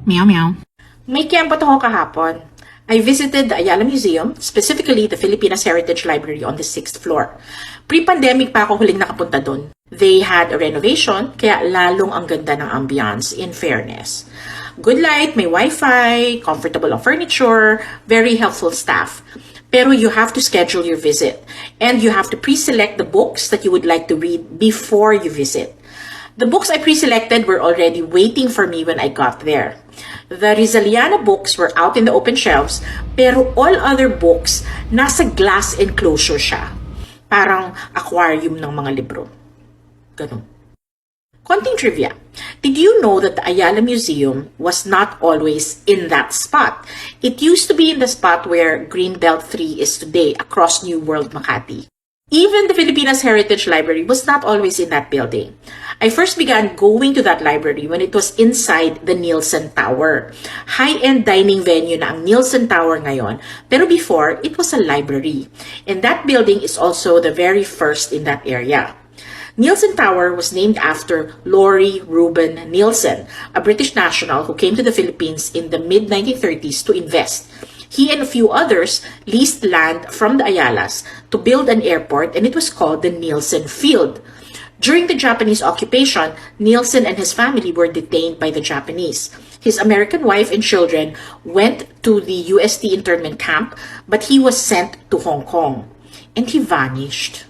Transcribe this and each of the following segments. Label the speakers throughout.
Speaker 1: Meow meow.
Speaker 2: May kiyampo ako kahapon. I visited the Ayala Museum, specifically the Filipinas Heritage Library on the 6th floor. Pre-pandemic pa ako huling nakapunta doon. They had a renovation, kaya lalong ang ganda ng ambiance, in fairness. Good light, may wifi, comfortable ang furniture, very helpful staff. Pero you have to schedule your visit, and you have to pre-select the books that you would like to read before you visit. The books I pre-selected were already waiting for me when I got there. The Rizaliana books were out in the open shelves, pero all other books nasa glass enclosure siya. Parang aquarium ng mga libro. Ganun. Konting trivia. Did you know that the Ayala Museum was not always in that spot? It used to be in the spot where Greenbelt 3 is today, across New World, Makati. Even the Filipinas Heritage Library was not always in that building. I first began going to that library when it was inside the Nielsen Tower. High-end dining venue na ang Nielsen Tower ngayon, pero before, it was a library. And that building is also the very first in that area. Nielsen Tower was named after Laurie Reuben Nielsen, a British national who came to the Philippines in the mid-1930s to invest. He and a few others leased land from the Ayalas to build an airport, and it was called the Nielsen Field. During the Japanese occupation, Nielsen and his family were detained by the Japanese. His American wife and children went to the UST internment camp, but he was sent to Hong Kong, and he vanished.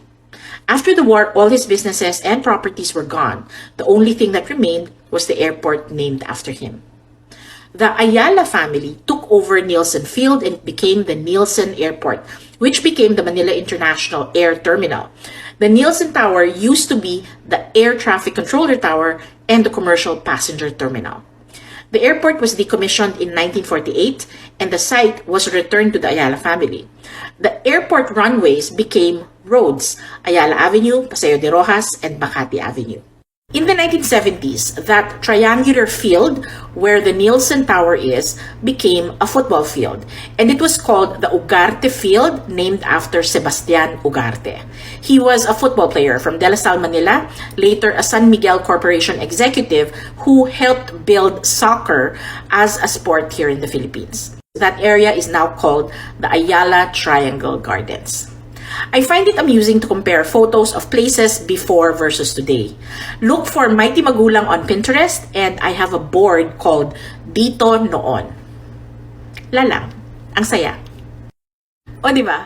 Speaker 2: After the war, all his businesses and properties were gone. The only thing that remained was the airport named after him. The Ayala family took over Nielsen Field and it became the Nielsen Airport, which became the Manila International Air Terminal. The Nielsen Tower used to be the Air Traffic Controller Tower and the Commercial Passenger Terminal. The airport was decommissioned in 1948 and the site was returned to the Ayala family. The airport runways became roads: Ayala Avenue, Paseo de Rojas, and Makati Avenue. In the 1970s, that triangular field where the Nielsen Tower is became a football field, and it was called the Ugarte Field, named after Sebastian Ugarte. He was a football player from De La Salle, Manila, later a San Miguel Corporation executive who helped build soccer as a sport here in the Philippines. That area is now called the Ayala Triangle Gardens. I find it amusing to compare photos of places before versus today. Look for Mighty Magulang on Pinterest, and I have a board called Dito Noon. Lalang, ang saya. O, di ba?